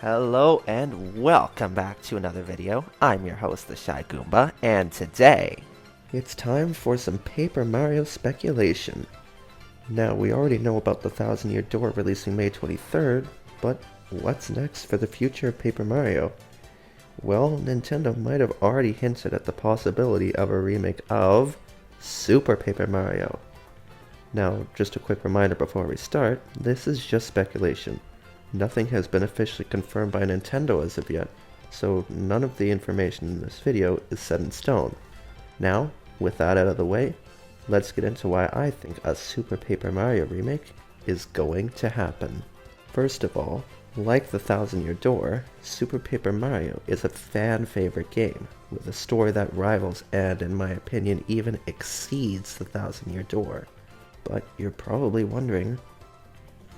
Hello and welcome back to another video. I'm your host, the Shy Goomba, and today it's time for some Paper Mario speculation. Now, we already know about the Thousand Year Door releasing May 23rd, but what's next for the future of Paper Mario? Well, Nintendo might have already hinted at the possibility of a remake of Super Paper Mario. Now, just a quick reminder before we start, this is just speculation. Nothing has been officially confirmed by Nintendo as of yet, so none of the information in this video is set in stone. Now, with that out of the way, let's get into why I think a Super Paper Mario remake is going to happen. First of all, like the Thousand Year Door, Super Paper Mario is a fan favorite game, with a story that rivals and, in my opinion, even exceeds the Thousand Year Door. But you're probably wondering,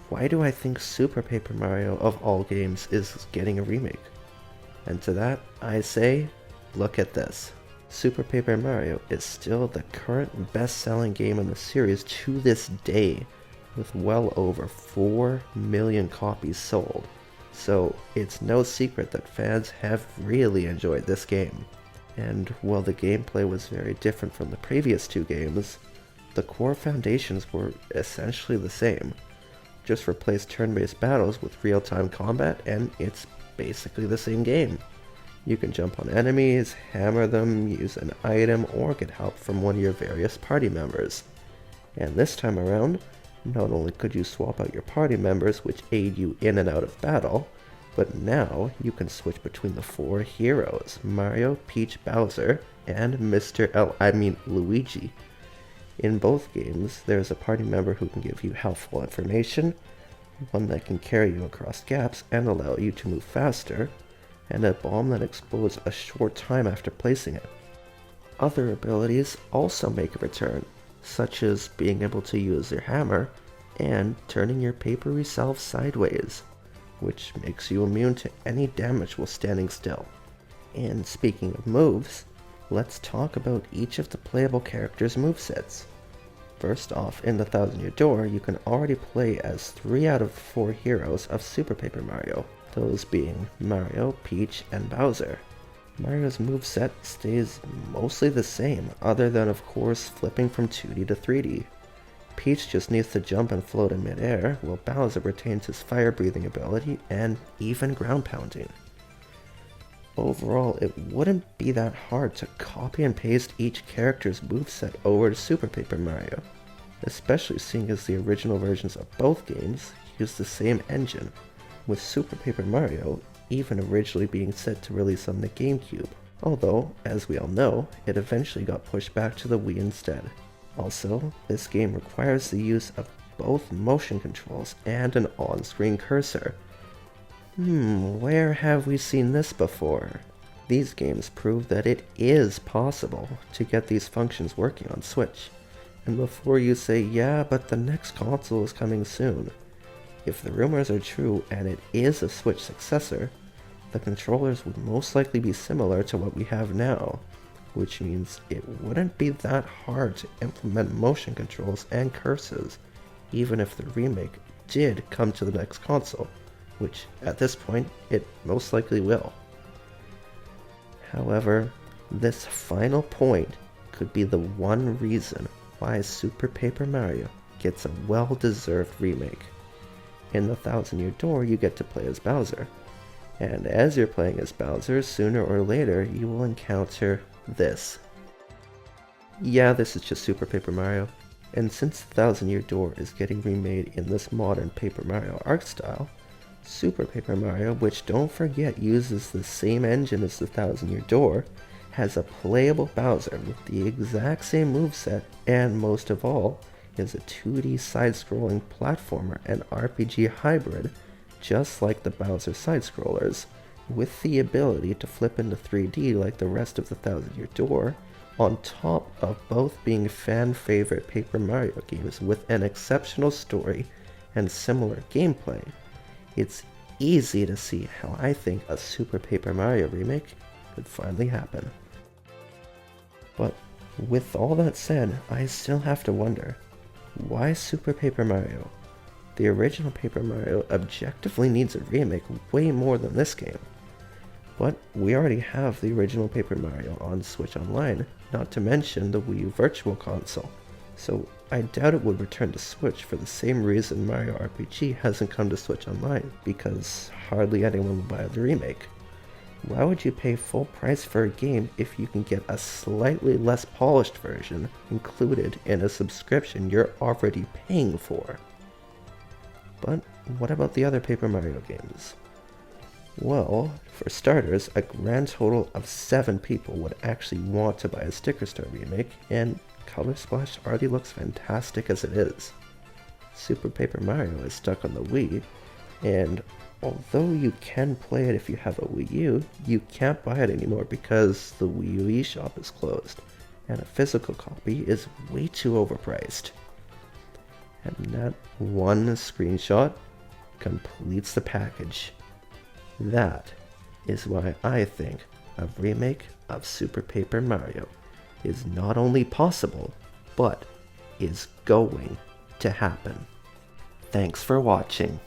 why do I think Super Paper Mario, of all games, is getting a remake? And to that, I say, look at this. Super Paper Mario is still the current best-selling game in the series to this day, with well over 4 million copies sold. So it's no secret that fans have really enjoyed this game. And while the gameplay was very different from the previous two games, the core foundations were essentially the same. Just replace turn-based battles with real-time combat, and it's basically the same game. You can jump on enemies, hammer them, use an item, or get help from one of your various party members. And this time around, not only could you swap out your party members which aid you in and out of battle, but now you can switch between the 4 heroes, Mario, Peach, Bowser, and Luigi. In both games, there's a party member who can give you helpful information, one that can carry you across gaps and allow you to move faster, and a bomb that explodes a short time after placing it. Other abilities also make a return, such as being able to use your hammer and turning your papery self sideways, which makes you immune to any damage while standing still. And speaking of moves, let's talk about each of the playable characters' movesets. First off, in the Thousand Year Door, you can already play as 3 out of 4 heroes of Super Paper Mario, those being Mario, Peach, and Bowser. Mario's moveset stays mostly the same, other than of course flipping from 2D to 3D. Peach just needs to jump and float in midair, while Bowser retains his fire-breathing ability and even ground pounding. Overall, it wouldn't be that hard to copy and paste each character's moveset over to Super Paper Mario, especially seeing as the original versions of both games use the same engine, with Super Paper Mario even originally being set to release on the GameCube, although, as we all know, it eventually got pushed back to the Wii instead. Also, this game requires the use of both motion controls and an on-screen cursor. Where have we seen this before? These games prove that it is possible to get these functions working on Switch. And before you say, yeah, but the next console is coming soon, if the rumors are true and it is a Switch successor, the controllers would most likely be similar to what we have now, which means it wouldn't be that hard to implement motion controls and cursors, even if the remake did come to the next console, which at this point it most likely will. However, this final point could be the one reason why Super Paper Mario gets a well-deserved remake. In the Thousand Year Door, you get to play as Bowser, and as you're playing as Bowser, sooner or later you will encounter this. Yeah, this is just Super Paper Mario, and since the Thousand Year Door is getting remade in this modern Paper Mario art style, Super Paper Mario, which don't forget uses the same engine as the Thousand Year Door, has a playable Bowser with the exact same moveset, and most of all, is a 2D side-scrolling platformer and RPG hybrid, just like the Bowser side-scrollers, with the ability to flip into 3D like the rest of the Thousand Year Door, on top of both being fan-favorite Paper Mario games with an exceptional story and similar gameplay. It's easy to see how I think a Super Paper Mario remake could finally happen. But with all that said, I still have to wonder, why Super Paper Mario? The original Paper Mario objectively needs a remake way more than this game. But we already have the original Paper Mario on Switch Online, not to mention the Wii U Virtual Console. So I doubt it would return to Switch for the same reason Mario RPG hasn't come to Switch Online, because hardly anyone will buy the remake. Why would you pay full price for a game if you can get a slightly less polished version included in a subscription you're already paying for? But what about the other Paper Mario games? Well, for starters, a grand total of 7 people would actually want to buy a Sticker Star remake, and Color Splash already looks fantastic as it is. Super Paper Mario is stuck on the Wii, and although you can play it if you have a Wii U, you can't buy it anymore because the Wii U eShop is closed, and a physical copy is way too overpriced. And that one screenshot completes the package. That is why I think a remake of Super Paper Mario is not only possible, but is going to happen. Thanks for watching.